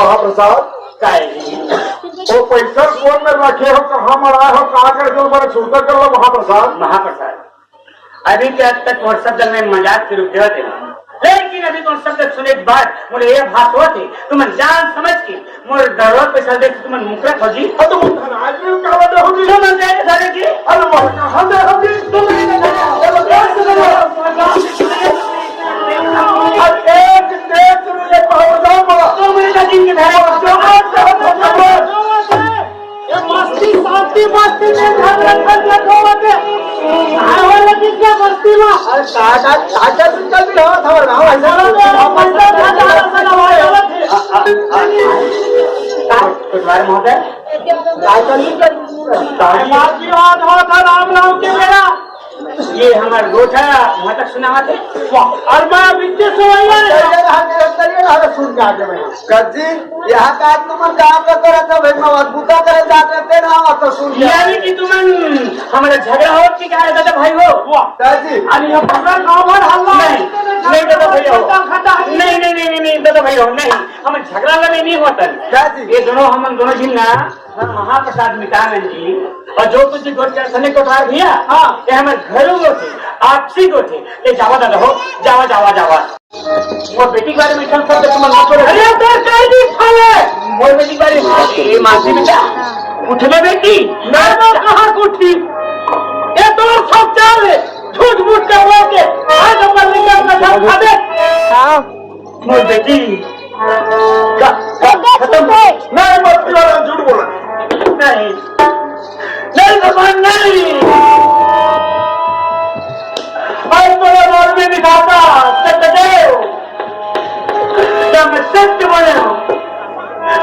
महाप्रसाद वो पैसा फोन में रखे हो, कहाँ मराए हो, कहाँ कर जो मैंने छूटा कर लो महाप्रसाद। महाप्रसाद अभी तक और शब्द में मजाक के रूप देते हैं, लेकिन अभी तो शब्द सुने के बाद मुझे ये भास होती तुम जान समझ के मोर दरवाज पैसा दे तुम मुकरा खोजी और तुम धनाज में कहाँ दे होगी, तुम जाए सारे की अरे वो कहाँ दे होगी, तुम राम राम के मेरा ये हमारे गोठा वहाँ तक सुना थे और मैं बीते सुन के आगे मैं कजी यहाँ का तुम काम करते रहते भाई मैं अद्भुता करे जाते ना तो सुन यानी कि तुम हमारा झगड़ा हो कि क्या दादा भाई हो कजी अरे हम पूरा गांव भर हल्ला नहीं दादा भाई हो नहीं दादा भाई हो नहीं हम झगड़ा लगे नहीं होता कजी ये दोनों हम दोनों जी ना महाप्रसाद मितानंद जी और जो कुछ गोटे को ठार भैया हाँ ये हमारे घरों को थे आपसी को थे ये जावा दादा हो जावा जावा जावा वो बेटी के बारे में सब तुम अरे तो कह दी खाले वो बेटी के बारे में मासी बेटा उठ ले बेटी मैं तो कहाँ उठी ये तो सब चाल झूठ मूठ के हुआ के आज अपन निकल का सब खा दे हां मोर बेटी खत्म नहीं मत बोलो, झूठ बोला नहीं भगवान नहीं आज बड़ा रोड में दिखाता सत्यदेव क्या मैं सत्य बोले हूँ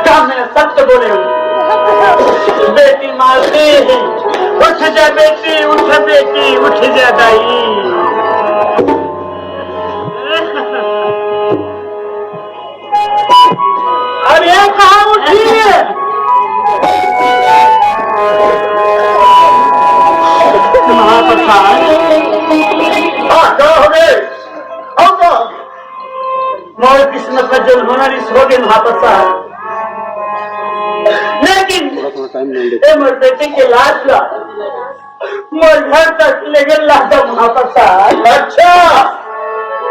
क्या मैं सत्य बोले हूँ बेटी मारती उठ जा बेटी उठ जा दाई अब ये कहाँ उठी है महाप्रसाद मोर किस्मत में जो होना रिस हो गए महाप्रसाद लेकिन मोर बेटे के लाश ला मोर घर तक लेकर लाता महाप्रसाद अच्छा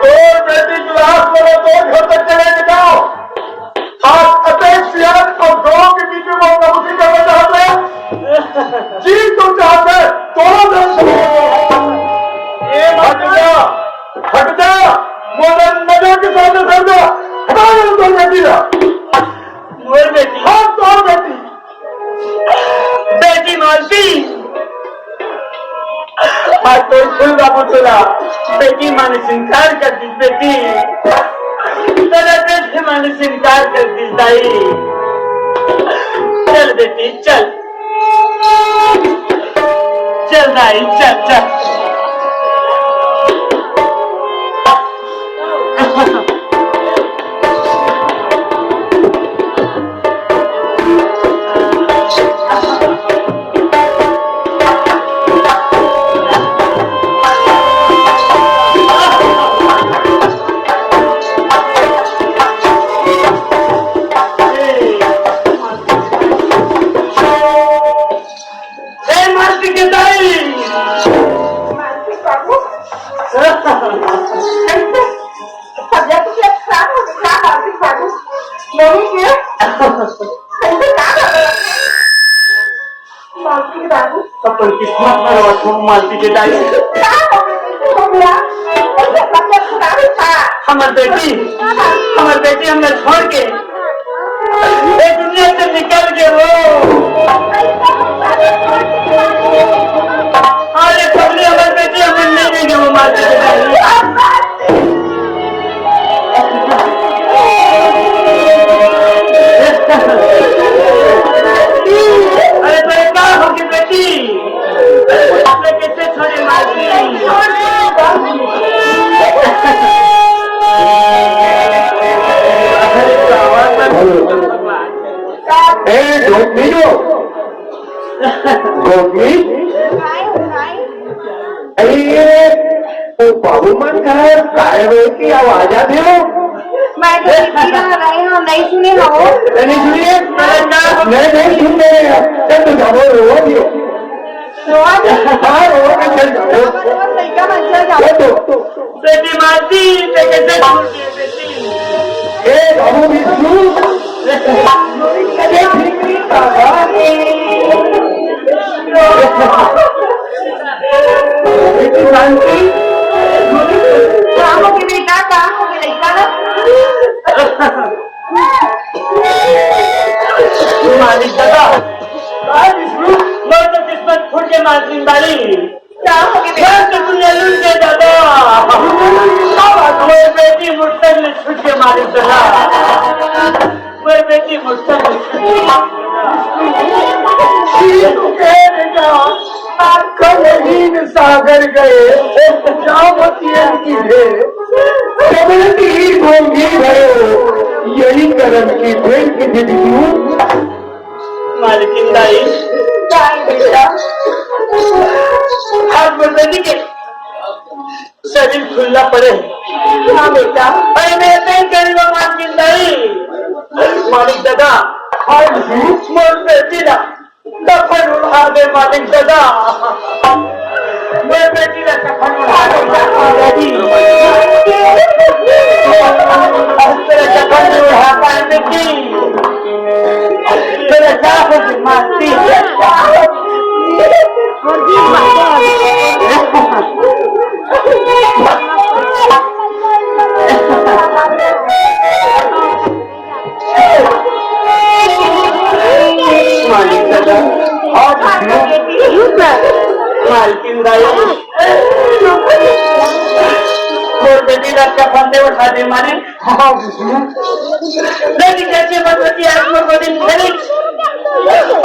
तो बेटी की लाश बोलो तो घर तक चले जाओ आज अपेक्षा और गांव के बीच में बहुत करना चाहते हैं जी तुम चाहते तो हट जा मोदन नजर के सामने सर दो हटा दो बेटी का मोर बेटी हाँ तो बेटी बेटी मालती आज तो फूल बाबू चला बेटी माने इनकार कर दी बेटी तेरा बेटी माने इनकार कर दी दाई चल बेटी चल दाई चल अपन किस्मत में रखो मालती के दाई हमार बेटी हमने छोड़ के दुनिया से निकल गए हो अरे पगली हमारी बेटी हमें नहीं देंगे वो मालती के दाई अरे तो एक बार होगी बेटी आपने कैसे छोड़े मालती बहुमन काय वेळ की आवाजा देव मैं तो पीना रहे हो नहीं सुने हो नहीं सुनिए नहीं सुन रहे हैं चल तो जाओ रो दियो हाँ रो के चल जाओ लड़का बन जाओ तो बेटी मारती ते कैसे छोड़ती है बेटी ए बाबू विष्णु ये ठीक नहीं कहा बेटी शांति कहाँ हो गए बेटा कहाँ हो गए लड़का मालिक दादा विष्णु मैं तो किस्मत फूट के मारती वाली कहाँ हो गए मैं तो दुनिया लूट के दादा मेरी बेटी मुझसे ने छूट के मारी दादा मेरी बेटी मुझसे ने छूट के कलहीन सागर गए जामतियन की ढेर कबरती ढोंगी भयो यही करम की ढेर की जिंदगी मालिकिन दाई बेटा आज मेरी बेटी के शरीर खुलना पड़े हाँ बेटा अरे मैं नहीं करूँगा मालिकिन दाई मालिक दादा मोर बेटी ना कफन उठा दे मालिक दादा मेरी बेटी ना कफन उठा दे दादी तेरे कफन उठा पाए बेटी तेरे साफ मारती मालिक दादा मालकिन दाई मोर बेटी का कफन दे उठा दे माने लेकिन कैसे बदलती आज मोर बदी खेली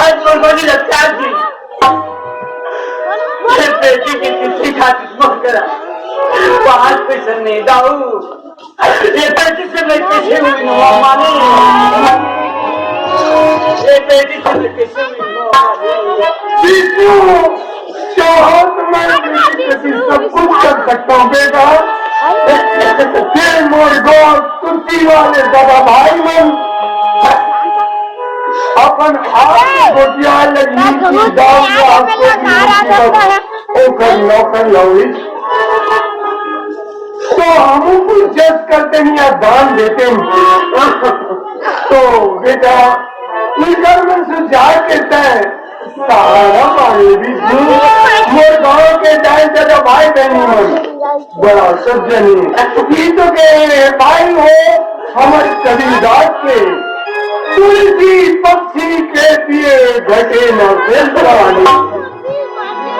आज मोर बदी लगता थी बेटी की किसी खातिर मोर करा 5 पैसे नहीं दाऊ ये पैसे से मैं कैसे हुई नो माने ये बेटी से मैं कैसे हुई नो विष्णु चाहो तो मैं किसी सब कुछ कर सकता हूँ बेटा फिर मोर गो तुलसी वाले दादा भाई मन अपन हाथ गोटिया लगी की दाम को आपको ओकर नौकर लौड़ी तो हम कुछ जज करते हैं या दान देते हैं तो बेटा इस घर में सुझाव कहता है सहारा पानी विष्णु मोर गाँव के जाए जगह भाई बहनी मन बड़ा सज्जनी ये तो कहे भाई हो हमारे कबीरदास के तुलसी पक्षी के पिए घटे न सेंद्रानी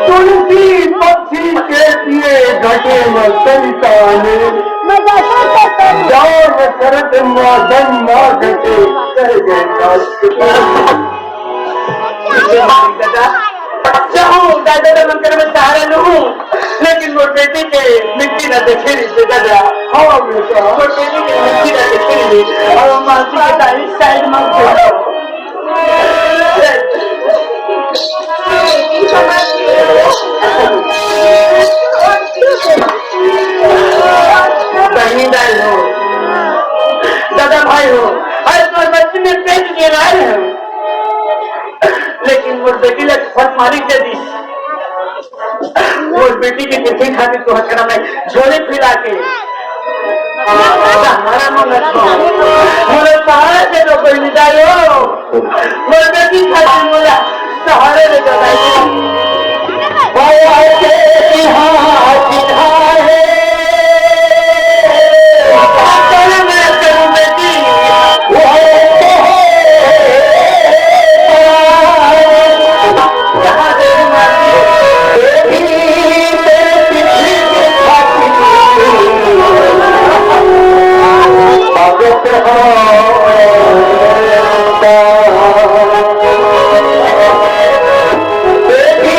तुलसी पक्षी के पिए घटे न सरिताने जाओ न करत मदन न घटे कह गए दास के दादा चाहूँ दादा का मंदिर में सहारा लूँ लेकिन वो बेटी के मिट्टी न देखे नहीं दादा हाँ बेटा वो बेटी के मिट्टी न देखे नहीं और वो मानसी के तारीख साइड मांगते बहनी दाई हो दादा भाई हो आज तो बच्चे में पेट दे रहा है लेकिन वो बेटी लग फट मारी दे दी वो बेटी की किसी खातिर तो हथकड़ा में झोले फैला के हमारा मन मोरे सहारा से तो कोई निदाई हो मोर बेटी खातिर मोला सहारे ले जाए बेटी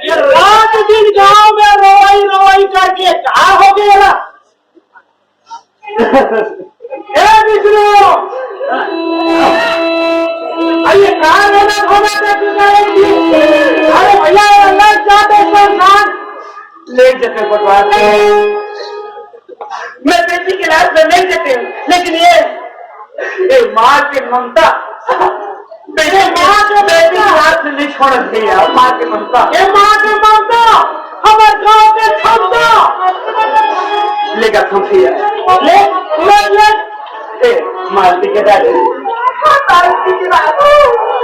ये रात दिन गांव में रोई रोई करके कहा हो गया ए विष्णु अरे कहा होना होना अरे भैया अलग जाते संस्थान ले जाते पटवार मैं बेटी के लाश में नहीं देते हूँ लेकिन ये माँ की ममता बेटी माँ के बेटी के हाथ में नहीं छोड़ दिया माँ की ममता ये माँ की ममता हमारे गांव के क्षमता लेगा थमसिया ले मालती के दादी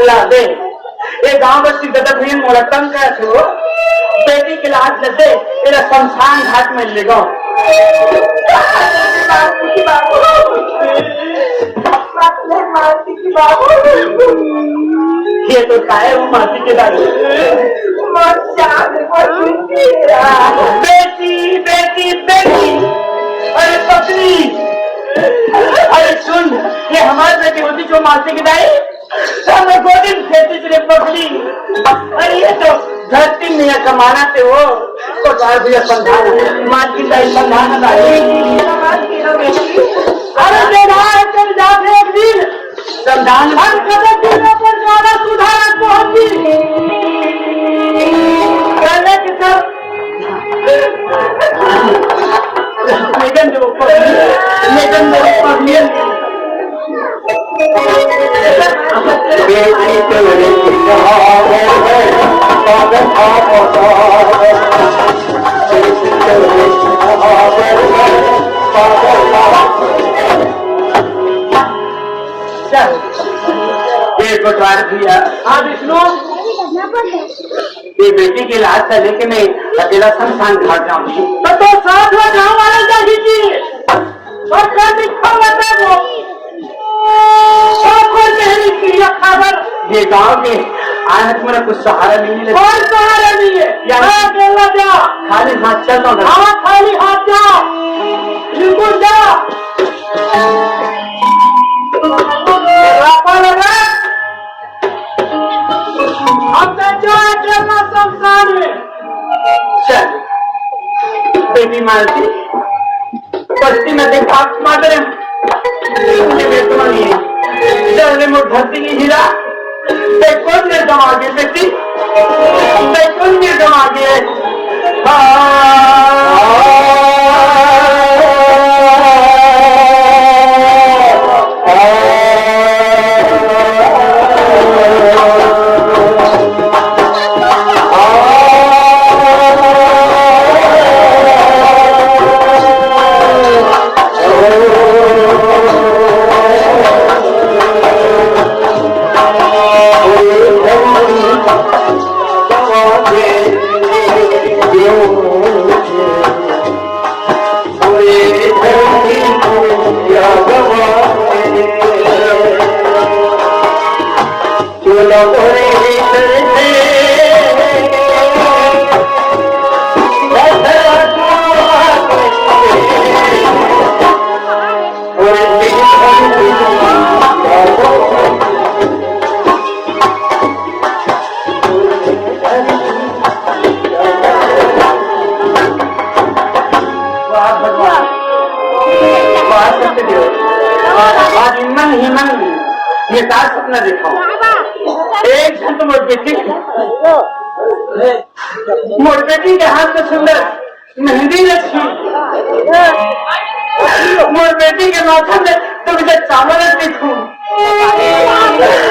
ला दे ये गांव बस्ती गदर भी मोरतम का छो बेटी के लाश ले दे तेरा शमशान घाट में ले गो ये तो खाए वो मासी के दादी बेटी बेटी बेटी अरे पत्नी अरे सुन ये हमारी बेटी होती जो मासी की दाई हमें गोदी में खेती से पकड़ी अरे ये तो धरती में कमाना थे वो तो भैया संधान माँ की दाई संधान दाई अरे देना है चल जाते एक दिन संधान हर कदम दिनों पर ज्यादा सुधार पहुंची कहने की सब लेकिन जो बटवार दिया हाँ विष्णु ये बेटी के इलाज से लेके मैं अकेला शमशान घाट जाऊंगी तो साथ में गाँव वाले जाएगी और क्या दिखा लेते वो खबर ये गाँव के आज मेरा कुछ सहारा नहीं मिले कोई सहारा नहीं है यहाँ अकेला जा खाली हाथ चल दो हाँ खाली हाथ जा बिल्कुल जा चल बेटी मालती बस्ती में देखा मादर धरती की हीरा कौन ने जमा गए बेटी कौन ने जमा गए बोलो मोरे आज हिमन ये क्या सपना देखा एक झन तो मोर बेटी के हाथ में सुंदर मेहंदी रखी मोर बेटी के माथा में तो मुझे चावल देखूं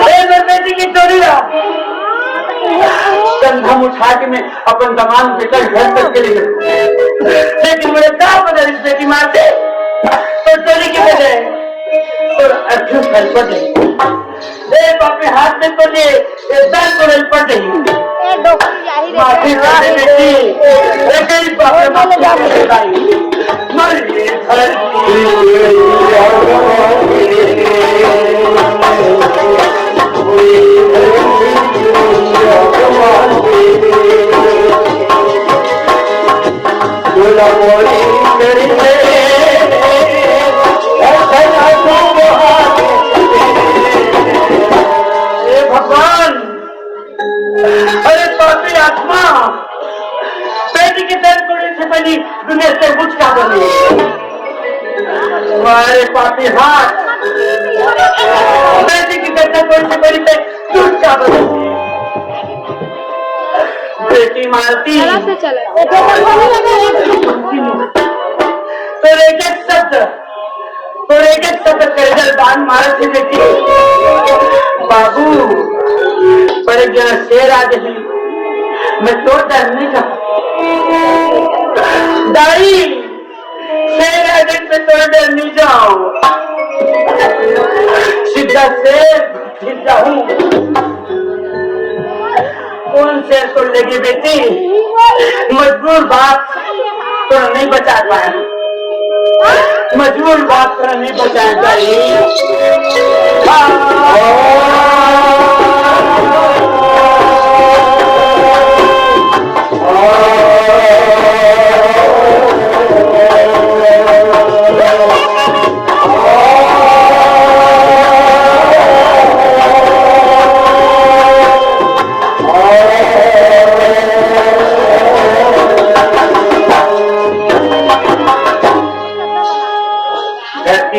मोर बेटी की चोरी कंधा उठा के मैं अपन दमान बेटा घर तक चली गई लेकिन मुझे क्या पता इस बेटी मारते तो चोरी की वजह और अच्छी फल पड़ रही अपने हाथ में तो ये दर्द को नहीं पड़ रही माफी करने बेटी मर गई भगवान अरे पापी आत्मा बेटी के दर्द कोड़ने से पहले दुनिया से कुछ क्या बने हमारे पापी हाथ बेटी की दर्द कोड़ने से पहले कुछ क्या बने बेटी मारती तो एक एक शब्द करजल बांध मारे थे बेटी बाबू बड़े जरा शेर आ गई मैं तो डरने का दाई शेर आ गई मैं तो डर नहीं जाऊं सीधा शेर सीधा हूँ कौन शेर को लगी बेटी मजबूर बात तो नहीं बचा पाया मजबूर बात तो नहीं बचा पाई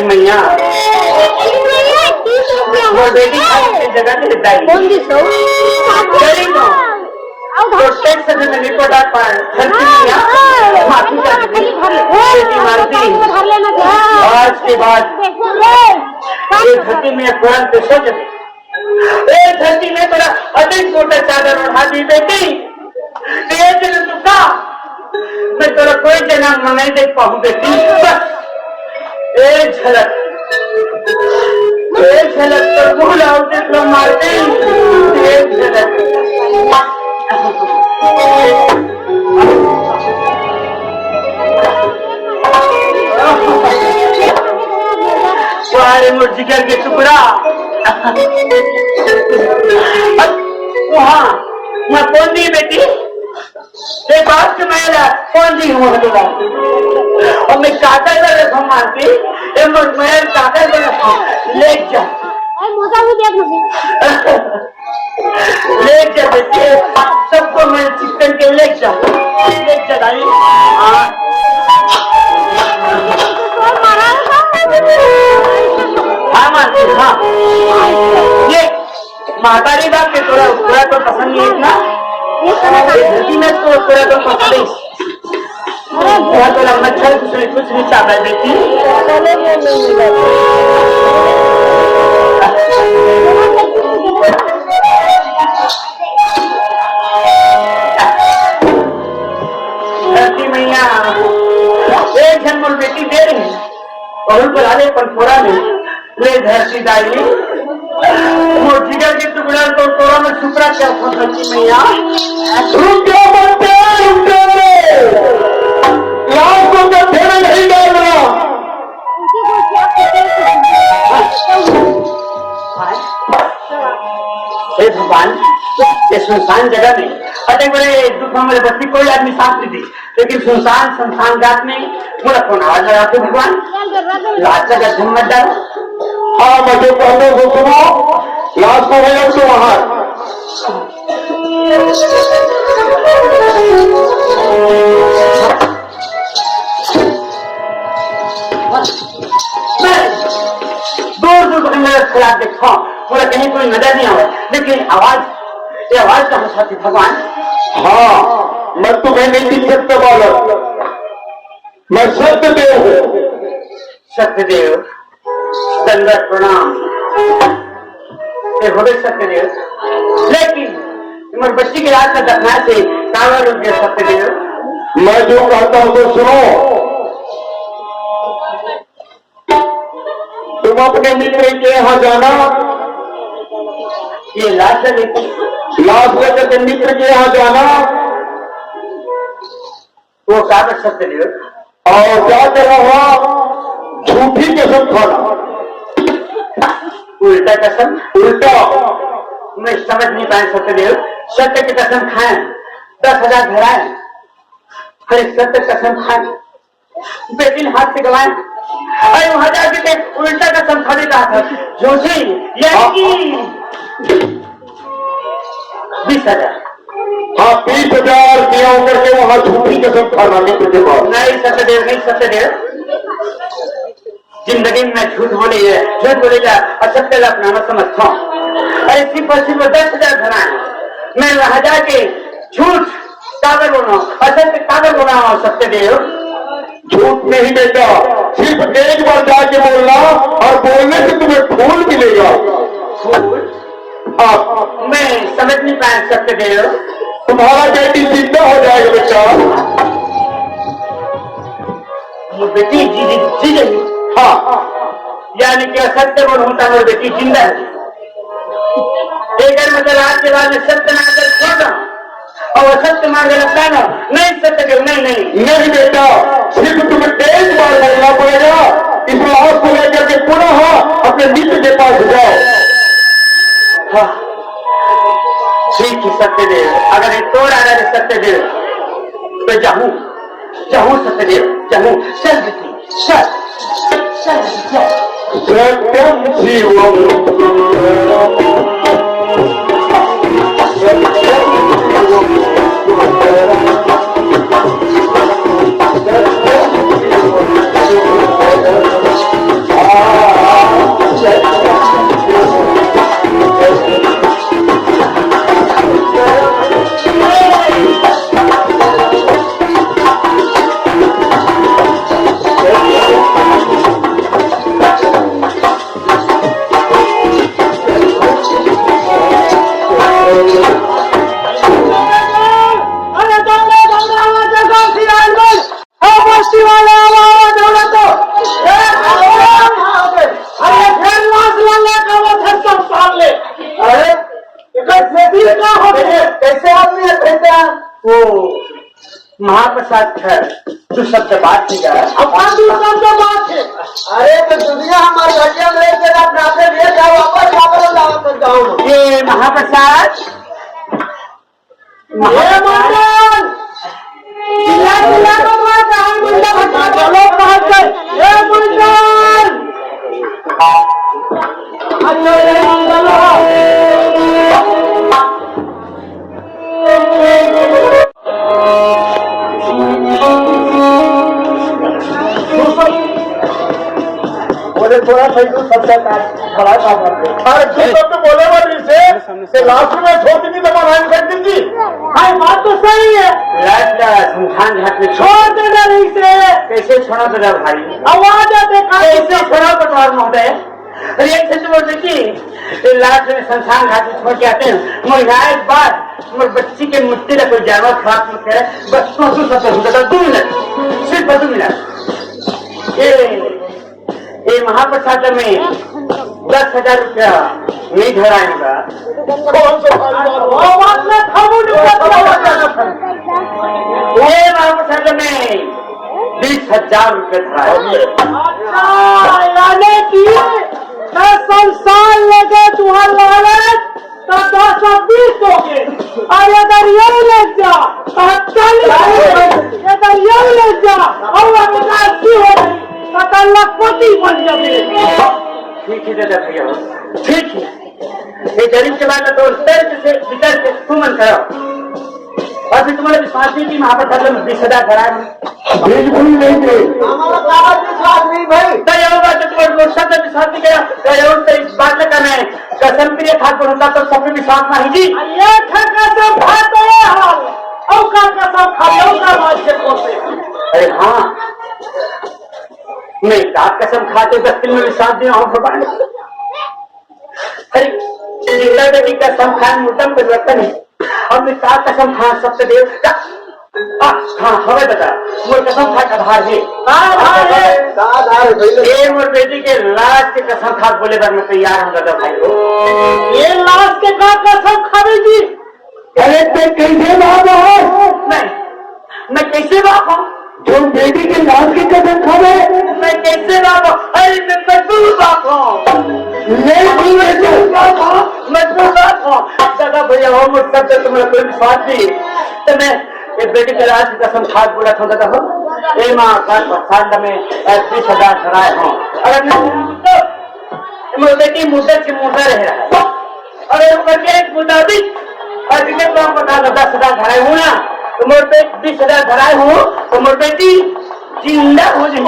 मैया वो बेटी जगह से नहीं पड़ा पाए आज के बाद धरती में कुरान पे सोच धरती में बड़ा अधिक छोटा चादर उठा दी बेटी मैं तेरा कोई जन्म नहीं देख पाऊँ बेटी बस एक झलक तो भूल आओ जितना मारते एक झलक सारे मुर्जिगर के टुकड़ा वहाँ मैं कौन दी बेटी ये बात के मैं कौन दी हूँ और मैं काका कर रखा मारती मैं काका कर रखा ले जा ले जा बेटे सबको मैं चिकन के ले जा दाई हाँ मारती हाँ ये महातारी बात के थोड़ा तो पसंद नहीं इतना में तो थोड़ा तो पसंद नहीं तो लगना चल कुछ नहीं चाहता है बेटी धरती मैया एक जन्म बेटी दे रही है और बुला ले पर थोड़ा नहीं ले धरती दाई जिगर के टुकड़ा तो थोड़ा में छुपरा क्या था धरती मैया रुक जाओ बनते रुक जाओ लाभ को तो फेरे नहीं डालना हे भगवान ये सुनसान जगह में अरे बड़े दुख में मेरे बच्ची कोई आदमी साथ नहीं दी, लेकिन सुनसान सुनसान घाट में मुझे फोन आवाज लगाते भगवान लाज लगा धूम मत डालो। हाँ मैं जो कहने को सुनो, लाश को है तो वहां दूर दूर तक मेरा खराब देखा मुझे कहीं कोई नजर नहीं आया, लेकिन आवाज ये आवाज कहाँ से आती भगवान? हाँ मैं तुम्हें नहीं दिख सकता बालक, मैं सत्यदेव हूँ। सत्यदेव दंडवत प्रणाम। ये हो गए सत्यदेव, लेकिन तुम्हारी बच्ची के रात में दफना से कावर रुक गया सत्यदेव। मैं जो कहता हूँ तो सुनो, तुम अपने मित्र के यहाँ जाना, ये लाश लेकर के मित्र के यहाँ जाना वो कावर सत्यदेव और जाकर वहां झूठी कसम खाना। उल्टा कसम? उल्टा मैं समझ नहीं पाए सत्यदेव। सत्य की कसम खाएं 10,000 धराएं, अरे सत्य कसम खाएं बेटी हाथ से गवाएं, अरे वहां जाके उल्टा कसम खाने का था झूठी यानी कि 20,000। हाँ 20,000 दिया करके वहां झूठी कसम खाना मित्र के पास। नहीं सत्यदेव, नहीं सत्यदेव, जिंदगी में झूठ बोलेगा असत्य अपनाना समझता हूँ। ऐसी परिस्थिति में 10,000 धराएं, मैं वहां जाके झूठ कागज बनाऊं, असत्य कागज बनाऊं सत्यदेव। झूठ नहीं बेटा, सिर्फ एक बार जाके बोलना और बोलने से तुम्हें फूल मिलेगा। फूल? हाँ मैं समझ नहीं पाया सत्यदेव। तुम्हारा बेटी जिंदा हो जाएगा बेटा। वो बेटी जी गई? हाँ यानी कि असत्य बोलूंगा वो बेटी जिंदा है। एक मतलब आज के बाद में सत्य मांगकर छोड़ रहा हूँ और असत्य मांगे लगता है ना। नहीं सत्यदेव, नहीं नहीं नहीं बेटा, सिर्फ तुम्हें 1 बार बोलना पड़ेगा। इस लाश को लेकर के पुनः अपने मित्र के पास जाओ। हाँ ठीक है सत्यदेव, अगर ये तोड़ आ रहा है सत्यदेव तो जाऊं सत्यदेव, जाऊं। चल बेटी चल। सत्यम शिवम कैसे आदमी है? वो महाप्रसाद है जो शब्द बात थी क्या? शब्द बात है। अरे तो दुनिया हमारे घटिया में लेकर आप नाते लिए जाओ, वापस जाओ। ये महाप्रसाद मंडल चिल्ला चलो थोड़ा सा सबसे खड़ा काम करते। अरे तो बोले वाली से लास्ट में छोटी नहीं दबा कर दीजिए। हाँ बात तो सही है, शमशान घाट में छोड़ देना नहीं से। कैसे छोड़ा तेरा भाई? आवाज आते कैसे छोड़ा पटवार महोदय? अरे एक सच बोल देखी लास्ट में शमशान घाट में छोड़ के आते हैं। महिलाएं बाद मेरे बच्ची के मुट्ठी का कोई जानवर खराब मत करे, बस 2 मिनट, सिर्फ 2 मिनट। ये महाप्रसाद में 10,000 रुपया नहीं धराएगा। ये महाप्रसाद में 20,000 रुपये धराएगा। यानी कि 10 साल लगे तुम्हारे लालच तो 10 20 हो गए। बेटा लखपति बन जाए। ठीक है दादा भैया, ठीक है। ये गरीब के बाद तो तर्क से विचार के सुमन करो और फिर तुम्हारे विश्वास नहीं कि महाप्रसाद में 20,000 कराए। बिल्कुल नहीं थे। हमारा कागज विश्वास नहीं भाई। तो ये होगा तो तुम्हारे लोग सब विश्वास नहीं किया तो ये तो इस बात में करना है कसम के लिए ठाकुर होता तो सब पे विश्वास नहीं जी। ये कसम खाते हैं हम और का कसम खाते का बात से बोलते। अरे हाँ मैं रात कसम खाते 10 दिन में विश्वास दिया हूँ भगवान। अरे जिंदा बेटी कसम खान मुद्दम परिवर्तन है और मैं का कसम खान सबसे देव हाँ हमें बता वो कसम खा आधार है ये मोर बेटी के लाश के कसम खा बोले बार मैं तैयार हूँ दादा भाई को। ये लाश के का कसम खावेगी? अरे ते कैसे बाप हो? मैं कैसे बाप हूँ जो बेटी के लाश की कसम खावे? मैं कैसे बाप हूँ? अरे मैं मजदूर बाप हूँ। मजदूर बाप हूँ दादा भैया हो मुझ सब तुम्हारा कोई विश्वास नहीं तो मैं ये बेटी के लाश की कसम खा बोला था दादा हो ये माँ का में 20,000 कराए हूँ। अगर मेरी बेटी मुद्दत से मुद्दा रह रहा है अगर करके मुताबिक और टिकट तो हम बता 10,000 धराए हूँ ना तो मोर पे 20,000 धराए हूँ तो मोर बेटी जिंदा हो जाएगी।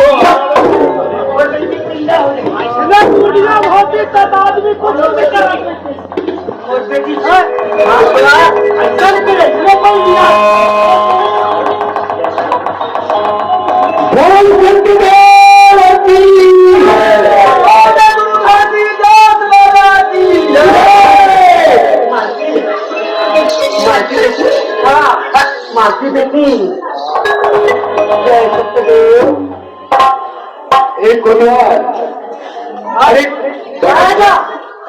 मोर बेटी जिंदा हो जाएगी। दुनिया होती तब आदमी को मोर बेटी मासी बेटी एक अरे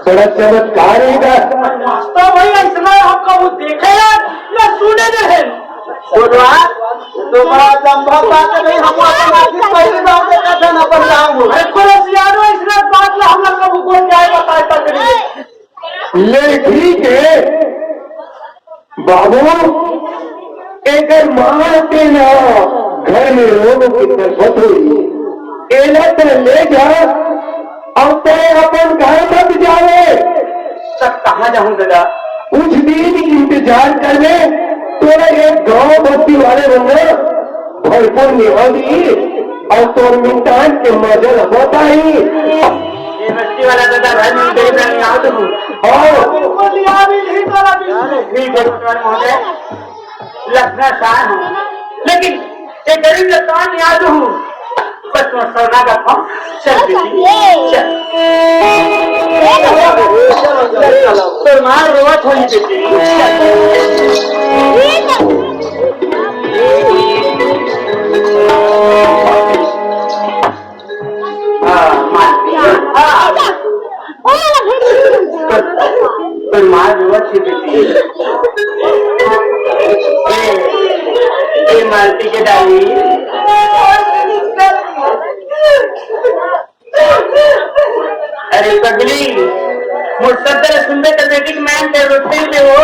बड़ा चमत्कार है तो भाई ऐसा हम कबू देखे या सुने रहे तुम्हारा संभव बात नहीं। हम पहली बार देखा था न पर बात हम लोग कबू कौन जाए बताए ले ठीक है बाबू एक माँ के ना घर में लोगों की तरफ हुई एलत ले जा और ते अपन घर मत जावे। तब कहाँ जाऊँ दादा? कुछ दिन इंतजार करने तोरा एक गांव बस्ती वाले बंदे भरपूर निभावी और तोर मिटान के मजल होता ही ये बस्ती वाला दादा भाई मैं गरीब नहीं आता हूँ ठीक है महोदय लखना शाह हूँ लेकिन एक गरीब लखना नहीं आता हूँ बस मैं सोना का था चल तो माँ रोआ थोड़ी बेटी माँ रोआ थी बेटी मालती के डाली अरे पगली मुझसे सुनते तो बेटी मैं के रोते में हो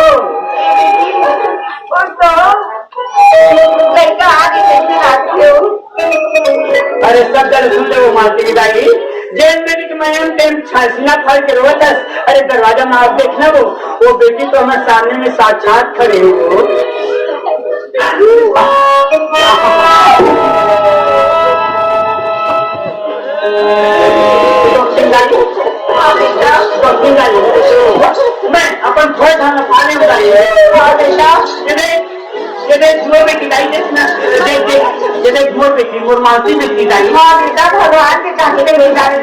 अरे सब जन सुन ले वो मालती की डाली जेल बेटी मैं टाइम छासीना फाड़ के रोता। अरे दरवाजा में आप देखना वो बेटी तो हमारे सामने में साक्षात खड़े हो मैं अपन थोड़े धान पानी उतारी धुआं में गिराई देखना धुआं पे की मोर मालती में गिराई भगवान के काहे नहीं डाले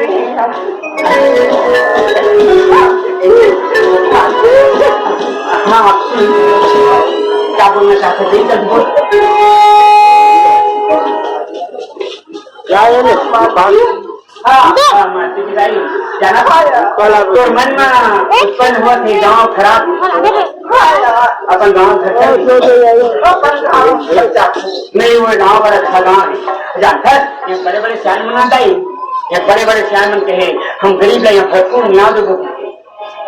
हाँ क्या बोलना चाहते थे जब बोल मालती गिराई जाना तो मन में उत्पन्न हुआ थी गाँव खराब अपन गाँव नहीं वो गाँव बड़ा अच्छा गाँव है जानता ये बड़े बड़े सियान मनाता ही ये बड़े बड़े सियान मन कहे हम गरीब है यहाँ भरपूर न्याय दो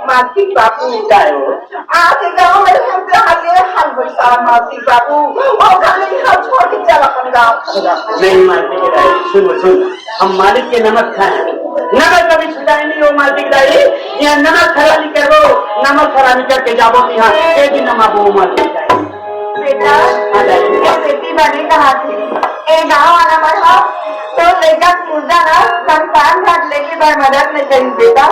मासिक बाबू काय हो आज गाँव में हमसे हालिए हाल बैसा मासिक बाबू और खाली हम छोड़ के चला अपन गाँव नहीं मालती की दाई सुन हम मालिक के नमक खाए नमक कभी छुटाए नहीं हो मालती दाई यहाँ नमक खराबी करो नमक खराबी करके जाबो यहाँ एक दिन नमाबो मालती दाई बेटा ये बेटी बने कहा थी ए गाँव आना बढ़ा तो लेकर पूजा ना संतान घाट लेके मैं मदद नहीं करी बेटा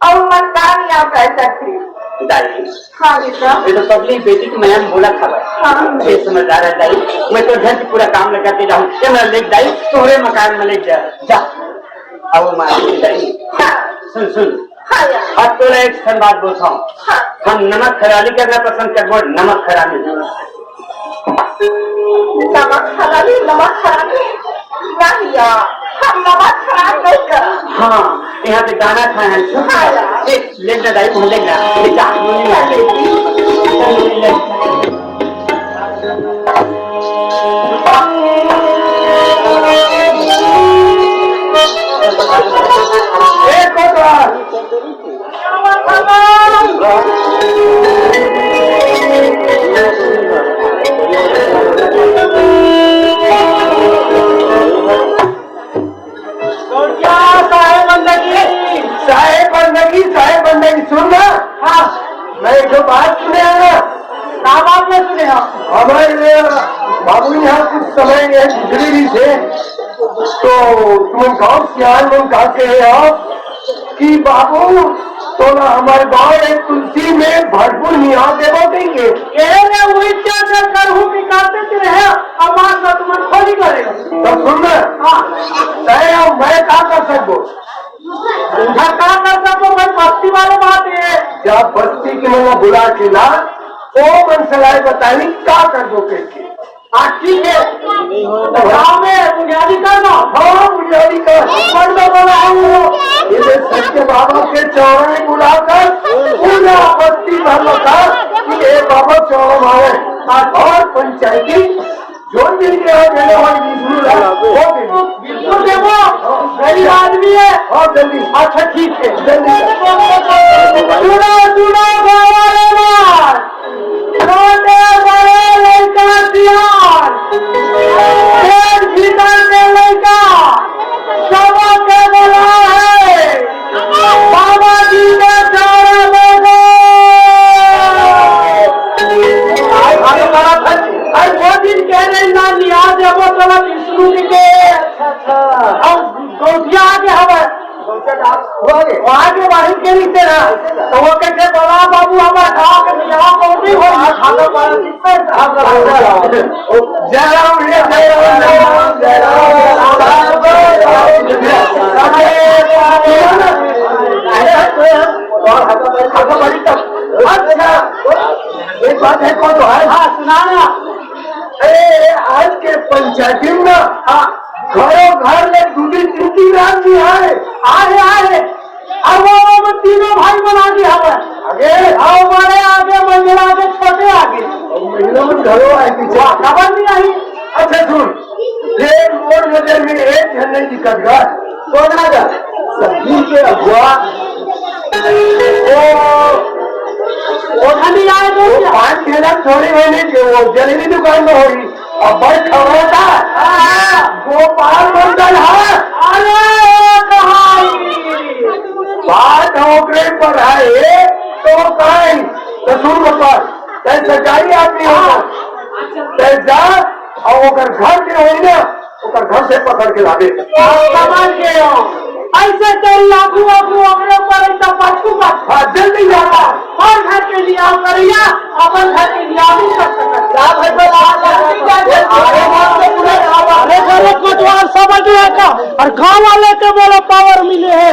और मन का नहीं आप कह सकती दाई हाँ बेटा ये तो पगली बेटी की मैंने बोला खबर हाँ ये समझदार है दाई मैं तो घर से पूरा काम लगा के जाऊँ ये मैं लेके दाई तोहरे मकान में लेके जा अब मालती दाई सुन हाँ यार अब तो एक सन बात बोलता हूँ हाँ हम नमक खराबी करना पसंद कर नमक खराबी नमक खराबी नहीं यार हम नमक खराब नहीं कर हाँ यहाँ पे दाना खाए हैं लेना दाई तुम लेना साहेब बंदगी सुन ना हाँ मैं जो बात सुने ना क्या बात में सुने हमारे बाबू यहाँ कुछ समय गुजरी थे तो तुम गाँव सियान में कहा के आओ कि बाबू तो ना हमारे गाँव एक तुलसी में भरपूर निहा देवो देंगे वही क्या करहूँ कि काटते रहे आवाज का तुम खोली करेगा तो सुन ना हाँ मैं क्या कर सकूँ उधर क्या कर सको मैं बस्ती वाले बात है जब बस्ती की मैंने बुला के ला तो मन सलाह बतानी क्या कर दो के ठीक है गाँव में बुनियादी करना हाँ बुनियादी कर इसे सत्य बाबा के चौराहे बुलाकर पूरा बस्ती भर का कि ये बाबा चौरा मारे और पंचायती जो मिल गया वो बिल्कुल देखो गरीब आदमी है और जल्दी अच्छा ठीक है जल्दी सुनो वाले बात छोटे बड़े लड़का सियान भीतर के लड़का सबों के बोला है बाबा जी के चौरा में वो दिन कह रहे ना लिया जब चला विष्णु जी के और गौठिया आगे हमें आगे बाहर के नीचे ना तो वो कैसे बोला बाबू हमारे गाँव के यहाँ पहुंची हो जय राम जय अच्छा एक बात है कौन तो है हाँ सुनाना आज के पंचायती में घरों घर में दूसरी तीन रात भी आए अब वो तीनों भाई बना दिया हमें आगे और बड़े आगे मंजिला आगे छोटे आगे महीनों में घरों आए पीछे खबर नहीं आई अच्छा सुन फिर मोड़ नजर में एक झंडे दिक्कत का कौन आगा सब्जी के अगुआ वो धनी आए तो 5 महीना थोड़ी महीने की वो जलेबी दुकान में होगी और बड़ी खबर था गोपाल मंडल है बात नौकरी पर है तो कहीं तो सुन गोपाल कहीं सरकारी आदमी होगा जा और वो घर के हो ना वो घर से पकड़ के लागे समझ गए ऐसे तो लागू अपने ऊपर ऐसा पछू जल्दी जाता और घर के लिए आप करिए अपन घर के लिए आप कोटवार समझ का और गाँव वाले के बोलो पावर मिले है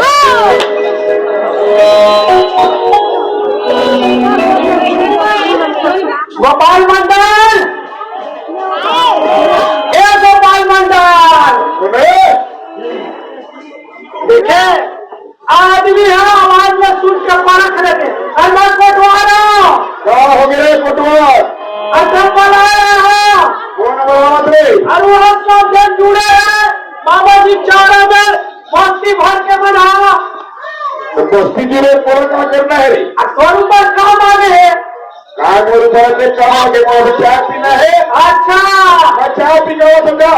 गोपाल मंडल गोपाल मंडल देखे आदमी है आवाज में सुन कर पाना खड़े थे मैं कोटवार क्या हो गया कोटवार अच्छा बनाया कौन बोला और वह सब जन जुड़े हैं बाबा जी चारों में बस्ती भर के बना तो स्थिति में पूरा क्या करना है रे? 100 रुपये काम आगे है। काम से काम आगे चाय पीना है। अच्छा मैं चाय पी गया समझा।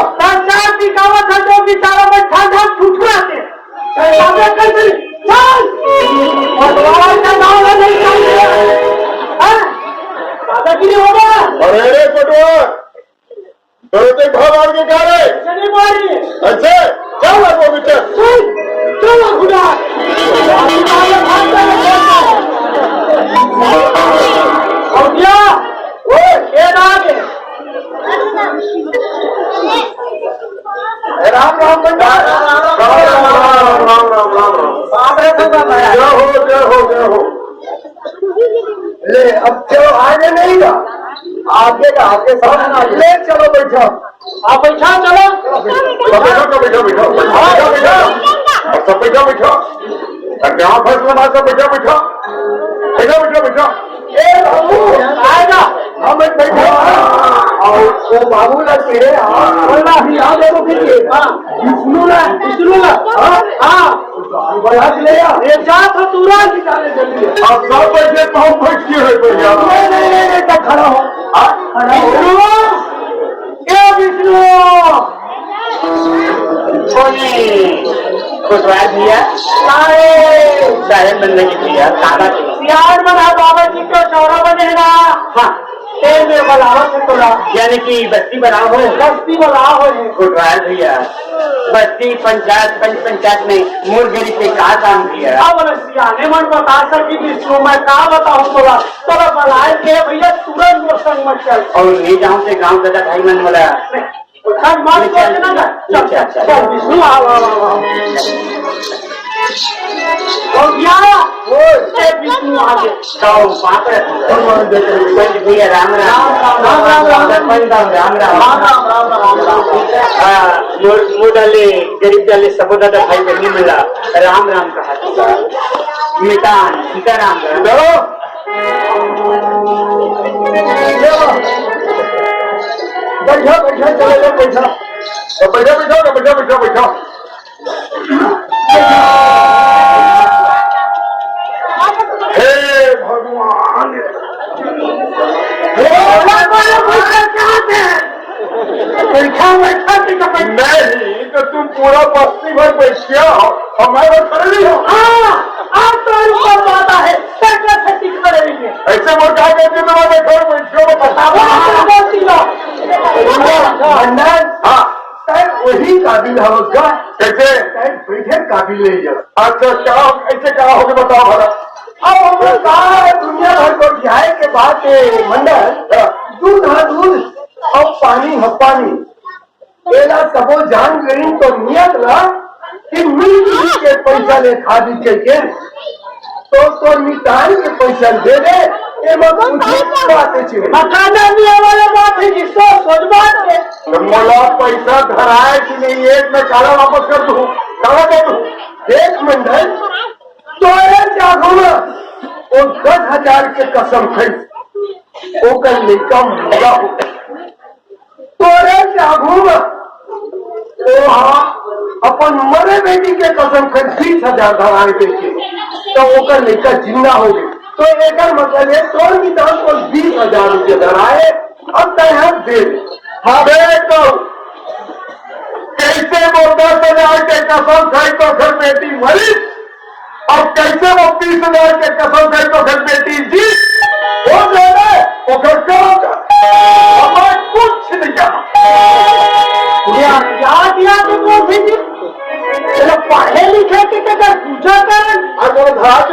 चाय पी गावा था तो बेचारा बैठा था ठुठुराते चल का गाँव में नहीं चाहिए दादागिरी होगा। अरे रे पटवा तो भाव आड़ के कह रहे चलिए मारिए। अच्छा क्या लगो बेटा चलो खुदा और क्या ये नाग राम राम बेटा राम राम राम राम राम राम जय हो ले अब चलो आगे नहीं का आगे का आगे साथ ले चलो बैठो आप बैठा चलो बैठो यहाँ फैसला सब बैठो आएगा हम बैठो और वो बाबू ना तेरे विष्णु ना बढ़ा ले जात हो तुरंत निकाले जल्दी। अब सब बैठे तो हम बैठ के बढ़िया नहीं खड़ा हो विष्णु खुशवार भैया सारे बनने की भैया खाना यार बना बाबा जी को चौरा बनेगा। हाँ में बनाओ से थोड़ा यानी कि बस्ती बनाओ हो खुशवार भैया बस्ती पंचायत पंचायत में मुर्गरी के का काम किया। अब सियाने मन बता सकी विष्णु मैं कहा बताऊँ थोड़ा थोड़ा बनाए के भैया तुरंत संग मत चल और नहीं जाऊँ से गाँव दादा भाई मन बोला विष्णु विष्णु आगे भैया राम डाले गरीब डाले सब दादा भाई बहनी मिला राम राम कहा मिटान सीताराम बैठो चलो बैठो हे भगवान नहीं तो तुम पूरा बस्ती भर बैठ हमारे खड़े नहीं हो। बात है ऐसे वो क्या कहते तुम्हारे घर बैठो मंडल हाँ वही काबिल होगा कैसे बैठे काबिल नहीं जाओ। अच्छा क्या ऐसे क्या होगा बताओ भरा। अब हम लोग कहा दुनिया भर को ध्याय के बाद मंडल दूध है दूध और पानी है पानी एला सबो जान गई तो नियत ला कि मिल के पैसा ले खादी के तो निकाल के पैसा दे दे मोला पैसा धराए कि नहीं एक में काला वापस कर दूँ काला दे दूँ। एक मंडल तो जागो ना वो 10,000 के कसम खाई ओकर लेका मुर्गा हो तोरे जागो ना ओ हाँ अपन मरे बेटी के कसम खाई 20,000 धराए बेचे तो ओकर लेका जिंदा हो गई तो एक मतलब है तोर की दाम को 20,000 रुपये धराए अब तय दे हाँ तो कैसे वो 10,000 के कसम खाई तो फिर बेटी मरी और कैसे वो 20,000 के कसम खाई तो फिर बेटी जी वो दे दे वो फिर हमें कुछ नहीं जाना क्या दिया तुमको चलो पढ़े लिखे के अगर पूछा कर अगर घाट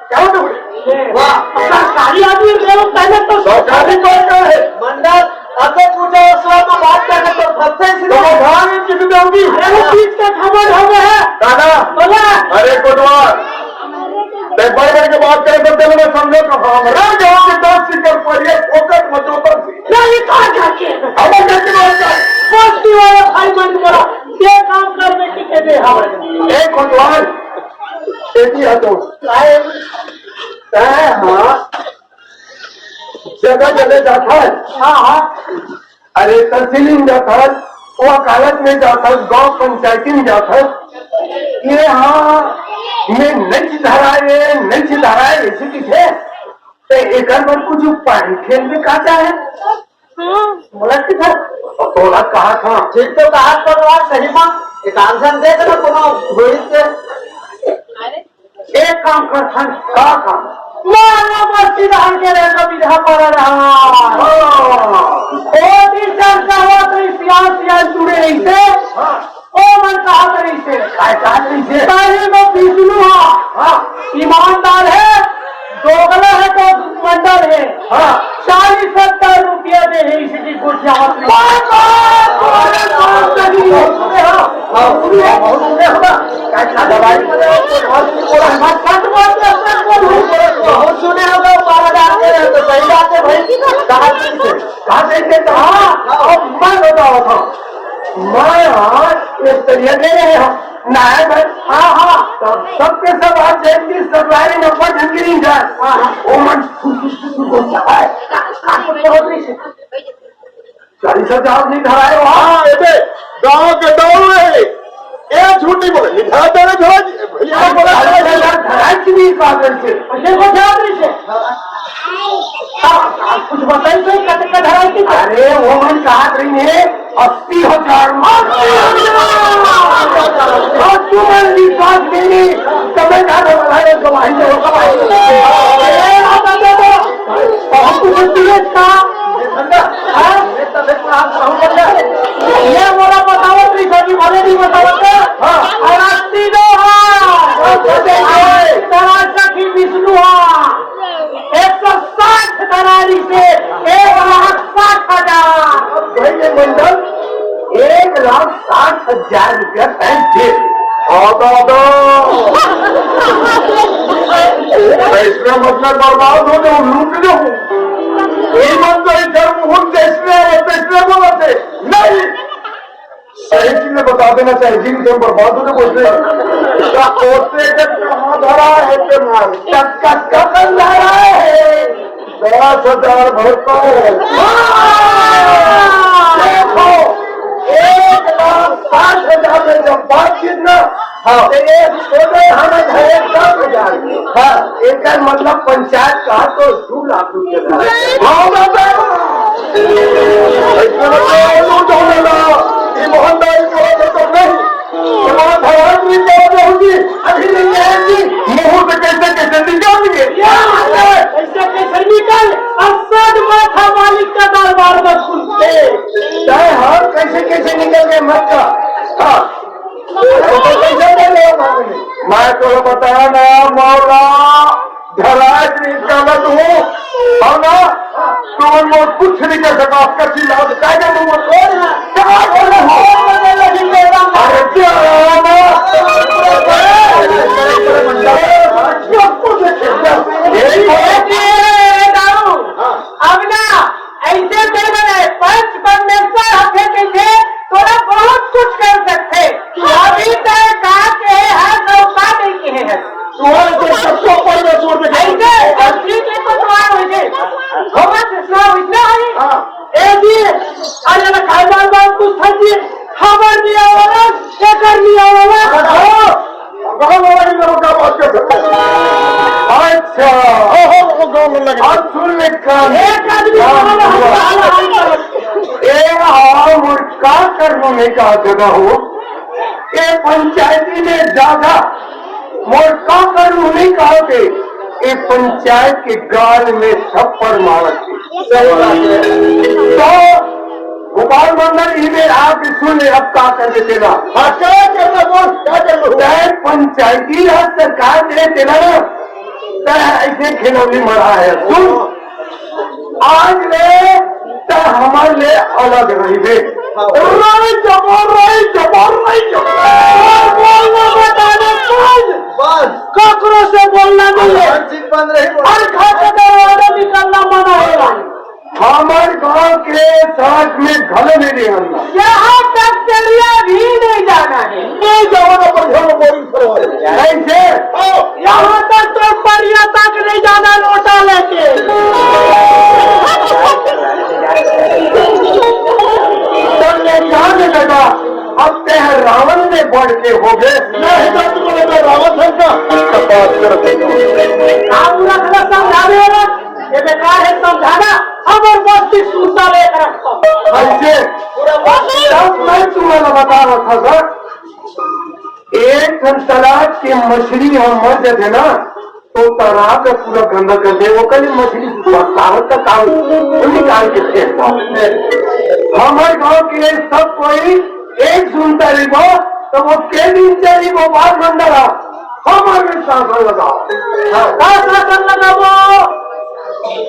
क्या हुए सरकारी आदमी पहले तो सरकारी कौन है मंडल अगर पूछा तो बात करने तो फंसते किसी दोगी चीज का खबर हो गया है दादा बोला अरे कोटवार बड़े बड़े के बात करें तो तेरे में समझो तो हमारा गाँव के 10 सीकर पर ये फोकट मचो पर थी नहीं कहा जाके हमें कैसे बात कर बस्ती वाला भाई मन बोला ये काम करने की के दे हमारे एक कोटवार खेती है तो हाँ जगह जगह जाता है हाँ अरे तहसील में जाता है वो अकालत में जाता है गांव पंचायती में जाता है ये हाँ मैं नहीं धराए नहीं धराए ऐसे किसे तो एक बार कुछ पानी खेल में काटा है बोला कि था थोड़ा कहा था ठीक तो कहा तो सही मां एक आंसर दे दो कोनो गोली से एक काम कर था का काम मानो मस्ती धान के रे कभी धा पर रहा ओ दी चर्चा हो तो सियासी जुड़े ऐसे ओ मन कहा करे से पहले में विष्णु हां ईमानदार है दोगला है तो मंडल है 40-70 रुपया दे है इसकी गोठिया सुने होगा 12,000 दे रहे तो सही बात है भाई कहा मैं बताओ था मैं आज इस तरीके ले रहे हो ना है भाई हाँ तब सबके सब आज जयंती सरकारी नंबर झंगिरी जाए वो मन को है 40,000 नहीं धराए वहाँ गाँव के दौड़ में ये झूठी बोले निधार देने भैया बोला धराई की भी कागज से कुछ बताइए कटका धराई की अरे वो मन कहा रही है 80,000 विश्वास देनी समय ज्यादा बढ़ाए गवाही ये बोला बतावत नहीं भले नहीं बतावत सखी विष्णु 160 दरारी से 1,60,000 मंडल 1,60,000 रुपया पैसे इसमें मतलब बर्बाद हो जाओ लूट लो पैसे बोला थे नहीं सही चीजें बता देना चाहिए जिनसे हम बर्बाद होने बोलते कहाँ धरा है धरा है 10,000 भरता है देखो 1,60,000 में जब बात कितना हमें धरे 10,000 हाँ एक मतलब पंचायत का तो 2 लाख रुपया ईमानदारी तो नहीं होगी अभी नहीं आएगी मुंह से कैसे निकालेंगे ऐसे कैसे निकल असद माथा मालिक का दरबार में खुलते चाहे हम कैसे निकल गए मत का मैं तो बताया ना मौला धराज इसका मत हूँ और ना तुम वो कुछ नहीं कर सका कच्ची लाभ अब ना ऐसे पंच परमेश्वर हथे कैसे थोड़ा बहुत कुछ कर सकते अभी तक कहा के हर नौका नहीं के है खबर दिया वाला कर लिया वाला अच्छा सुन क्या करना नहीं कहा जगह हो ये पंचायती में ज्यादा मोर का करूँ नहीं कहा के ये पंचायत के गाल में थप्पड़ मारत तो गोपाल मंडल इधर आके सुने अब का कर देते ना पंचायती राज सरकार दे देना ऐसे खिलौनी मरा है सुन आज ले तो हमारे लिए अलग रही दे ककरो से बोलना नहीं है हर खाते दरवाजा निकलना मना है हमारे गांव के साथ में घर में नहीं आना यहाँ तक चलिए भी नहीं जाना है नहीं जाना कैसे यहाँ तक तो परिया तक नहीं जाना लौटा लेके जाने लगा अब ते रावण में बढ़ के हो गए रावण ना तब बात करते काम रखना समझावे वाला ये बेकार है समझाना हम और बस्ती सूता लेकर रखो ऐसे तब मैं तुम्हें बता रहा था सर एक तालाब की मछली हम मर जाते ना तो तालाब का पूरा गंदा कर दे वो कल मछली ताकत का काम निकाल के फेंकता हमारे गांव के सब कोई एक सुनता रही वो तो वो के दिन चली वो बात मंडल हमारे साथ लगाओ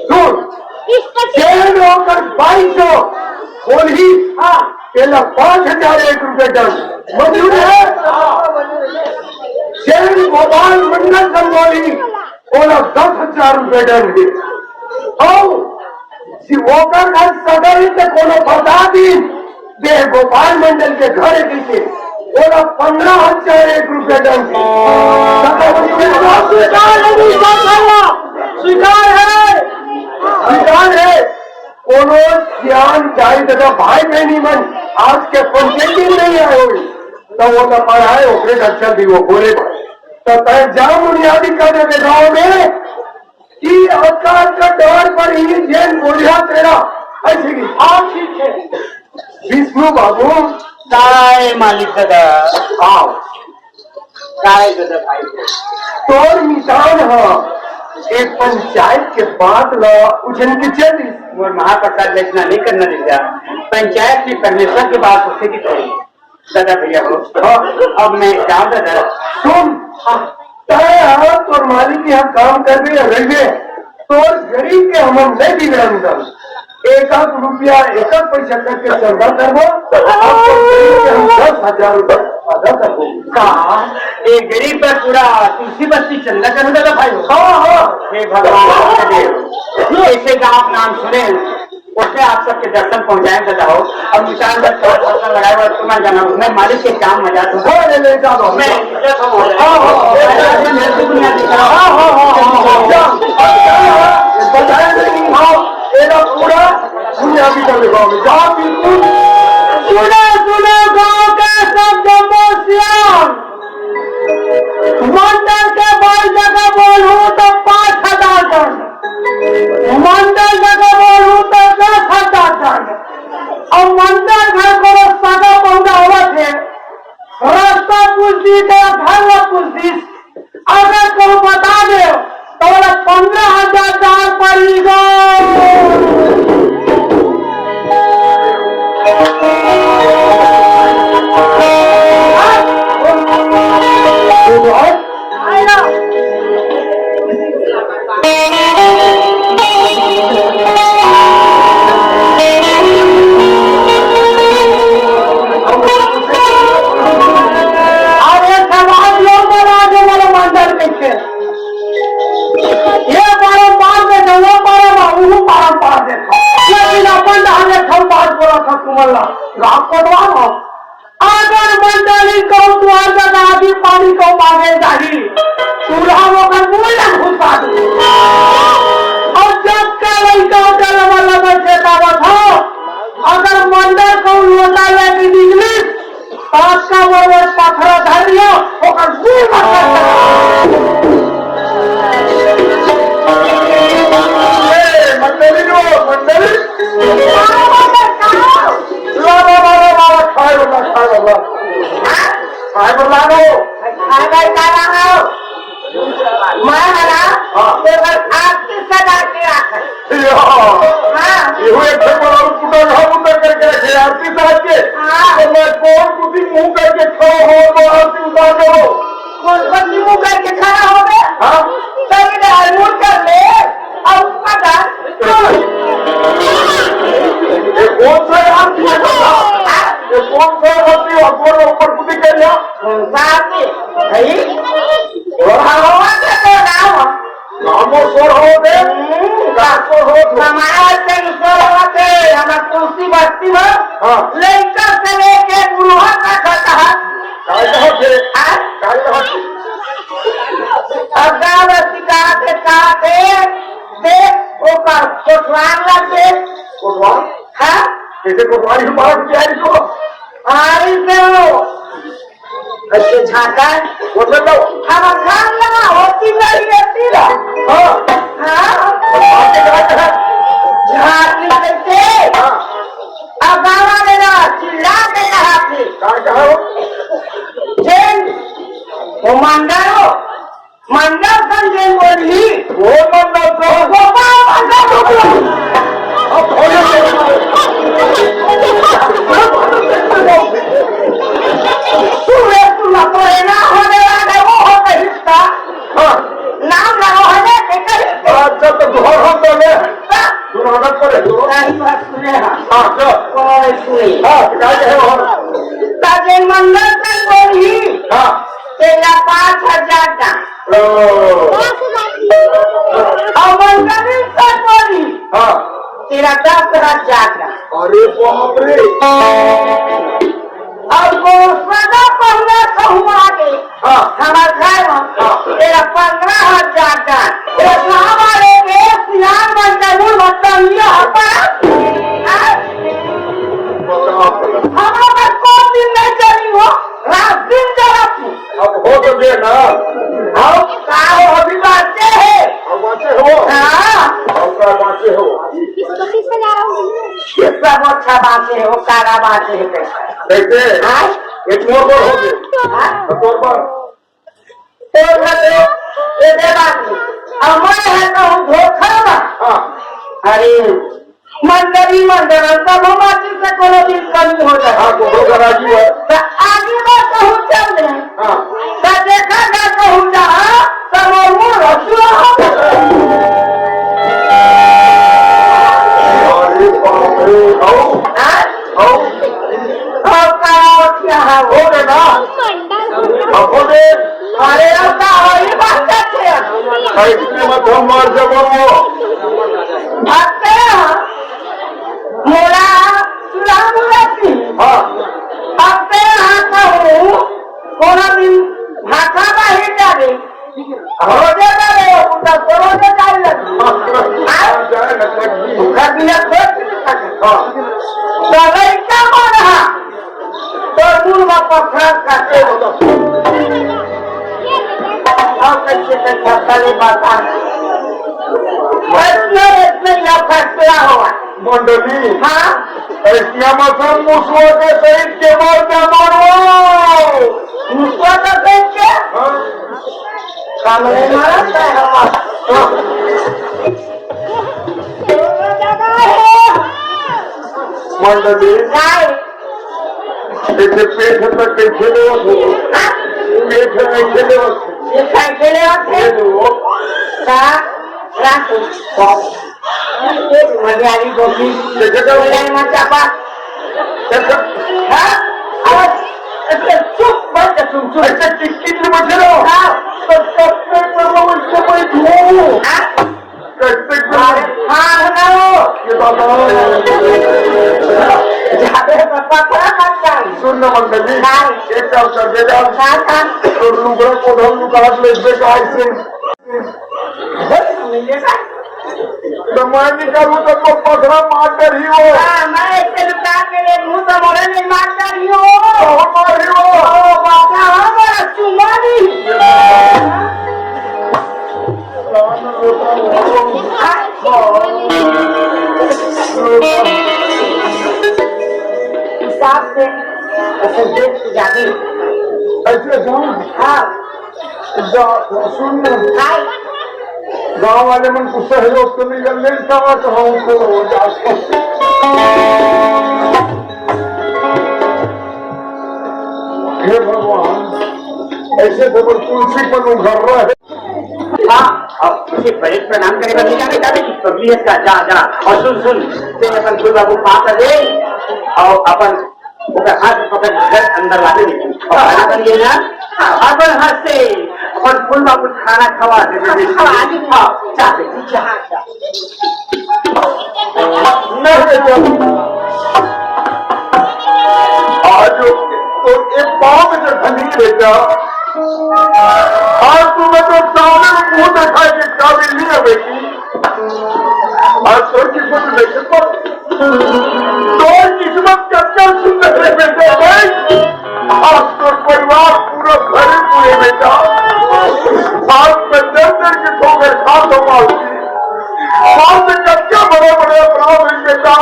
सुन जेल होकर 2200 होली पहला 5001 रुपए टन मजदूर है जेल गोपाल मंडल संगोली बोला 10,000 रुपए टन है होकर घर सदर से कोनो बता दी दे गोपाल मंडल के घर पीछे बोला 15,001 रुपए टन स्वीकार है कोनो सियान जाए तो भाई बहनी मन आज के पंचायत नहीं आए हुई तो वो तो पढ़ाए ओकरे अच्छा दी वो बोले तो तय जाम बुनियादी कर देते गाँव में कि अवकाश का डर पर ही जेल बोलिया तेरा ऐसे की हाँ ठीक है विष्णु बाबू काय मालिक दादा आओ काय दादा भाई तोर मिजान है एक पंचायत के बाद उछन की चली और महाप्रसाद इतना नहीं करना दिया पंचायत में परमेश्वर की बात होती की थी दादा भैया हो अब मैं जाऊँ दादा सुन तोर मालिक यहाँ काम कर रहे तोर गरीब के हम नहीं बिगड़ा मिलल एक रुपया एक पैसा करके चंदा करबो 10,000 रुपया अदा करबो कहा एक गरीब पर पूरा तुलसी बस्ती चंदा कर दादा भाई हाँ हे भगवान ऐसे का आप नाम सुने उससे आप सबके दर्शन पहुंचाए दादा हो अब निशान पर दर्शन लगाए हुआ तुम्हारा जाना मैं मालिक के काम में जाता हूँ पूरा बुनियादी कर देगा जहाँ बिल्कुल सुने गाँव के सब जमोसियान मंडल के बड़ी जगह बोलूं तो 5,000 टन मंडल जगह बोलूं तो 10,000 टन और मंडल घर को सगा पौधा हुआ थे रास्ता पूछ दी गया घर पूछ दी अगर तुम बता दे तो 15,000 टन पड़ेगा अगर मंडली को द्वार आदि पानी को मांगे जाही चूल्हा होकर मुँह घुसा और जब का लड़का वाला बच्चे दावत हो अगर मंडल को लोटा लेके निकली पास का वो पत्थर धरियो होकर मुंह करके खड़ा हो गया कर ले और कौन सा ऊपर कुछ कर लिया तुलसी बस्ती में लड़का से लेके बुढ़ा तक कैसे कोटवारी बात किया इसको अच्छे झाका वो चलो हम वो मंडल हो मंडल संजय बोली वो मंडल से गोपाल मंडल अब होने तू ना होने वाला वो होता हिस्सा नाम ना होने के अच्छा तो घर हम बोले सुनाना करे नहीं बात सुने हाँ जो कोई सुनी हाँ शिकायत है और ताजे मंडल संग बोली हाँ तेरा 5,000 का और मंडल संग बोली हाँ तेरा 10,000 का अरे बाप रे और वो सदा पहले कहूँ आगे हाँ हमारे घर में तेरा 15,000 का तेरा हमारे के सियान बनता हूँ मतलब ये होता हमारा कौन दिन नहीं चली हो रात दिन चला तू अब हो तो दे ना और का हो अभी बातें है अब बाँचे हो हाँ अब का बाँचे हो ये सब अच्छा बातें है वो काला बातें है कैसे हाँ एक मोर पर हो गए हाँ तौर पर तो ये दे बात अब मैं है तो हूँ धोखा ना हाँ अरे मंडली मंडल सब हमारी से कोनो दिन कमी हो जाए हाँ तो होगा राजी है तो आगे बात कहूँ चल रहे हाँ तो देखा जा कहूँ जहाँ सब वो रसुआ हो अरे बाप रे आओ आओ और का क्या है हो गए ना अब हो गए अरे अब का हो ये बात करते हैं इसमें मत हम मार जब वो भागते हैं मोला चुरा मुराती हाँ भागते हैं कहूँ कोनो दिन भाषा बाहर जावे रोजे जावे उनका रोजे जाए जाए लगभग घर बिना खोज नहीं सके हाँ तो लड़का हो रहा तो दूर में पत्थर करते हो और कैसे कैसे चले बता इसमें यह फैसला हुआ मंडली हाँ ऐसिया मौसम मुसवा के सहित के मार क्या मारो मुझको तो देख के कमरे मारा मंडली गाय ऐसे पेट तक कैसे ले पेट कैसे ले ये साइकिल होते दो का राखो मजारी गोभी बोले मत चापा हाँ और ऐसे चुप बैठ तुम चुप ऐसे टिक्की में बैठे रहो हाँ तो कैसे करो उससे कोई धो हाँ कैसे अरे करो हाँ ना वो ये बाबा जाते पापा क्या करता है सुन न मंडली हाँ। एक काम कर दे जा हाँ हाँ तो लुगड़ा को धम लुकाट ले दे का ऐसे तो मैं निकालू तो को पकड़ा मार कर ही हो हाँ मैं ऐसे लुका के ले मुँह तो मोरे नहीं मारता रही हो मार ही हो बाबा हमारा चुमानी हिसाब से ऐसे देख के जाते ऐसे जाऊं हाँ सुन हाँ गाँव वाले मन को सहयोग तो नहीं कर लेता तो हमको हो जाता हे भगवान ऐसे तो तुलसी पर घर रहे हाँ और उसे बड़े प्रणाम करे बदली जाने जाने की पब्लिक का जा जा और सुन ते अपन फूल बाबू पास दे और अपन ओकर हाथ पकड़ घर अंदर ला दे और खाना करिए ना अपन हाथ से अपन फूल बाबू खाना खवा दे खवा दे हाँ चाहते आज तो एक पाँव में जो धनी बेटा आज तुम्हें तो सामने में मुंह देखा है कि काबिल नहीं है बेटी आज तो किस्मत देखे पर तो किस्मत का क्या सुंदर है बेटे भाई आज तो परिवार पूरा घर पूरे बेटा आज में दर के ठोकर खा तो मालती आज का क्या बड़े बड़े अपराध है बेटा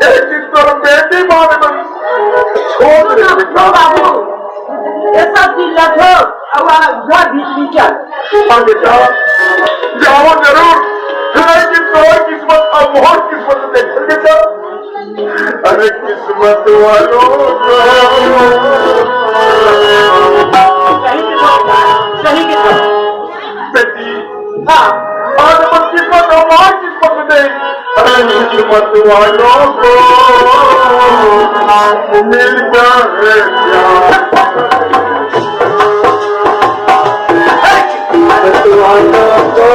एक दिन तो बेटी मारे में छोड़ दे बेटा बाबू ये सब चीज रखो उगा विचार हाँ बेटा जाओ जरूर, लेकिन तो किस्मत अमोर किस्मत देखो बेटा। अरे किस्मत वालों सही किस्मत बेटी, हाँ आज मत किस्मत अमोर किस्मत नहीं, अरे किस्मत वालों को मिलता है किस्मत वालों को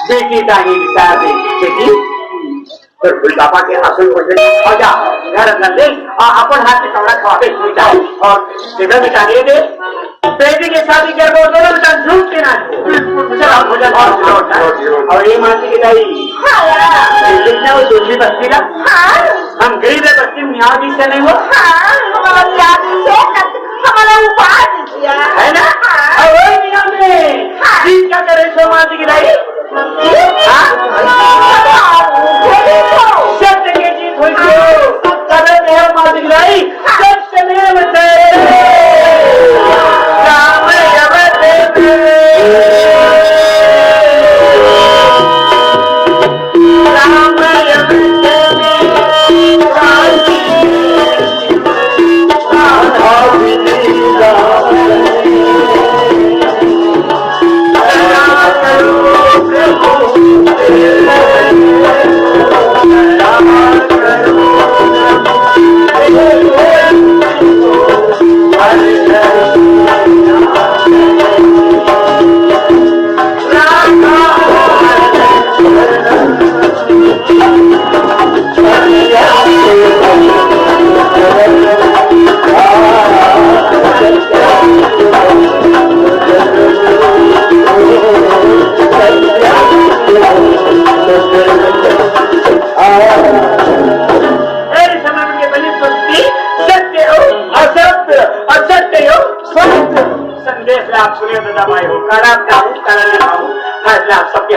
बेटी दागी विचार दे बेटी तर बाबा के असल वजन हो जा घर अंदर दे और अपन हाथ से कपड़ा खवा के सुई जाओ और जगह बिठा दे बेटी की शादी कर दो दोनों बेटा झूठ के ना चलो भोजन और ये मानती की नहीं कितना वो दूसरी बस्ती का हम गरीब है बस्ती में यहाँ भी से नहीं हो हमारा उपाय किया है ना और वही नियम में ठीक क्या करे सो मानती की नहीं सत्य की जीत हुई तो कदम में मालिक लाई सत्य में बचे राम संदेश आप सुनिए दादा भाई हो कड़ा आप सबके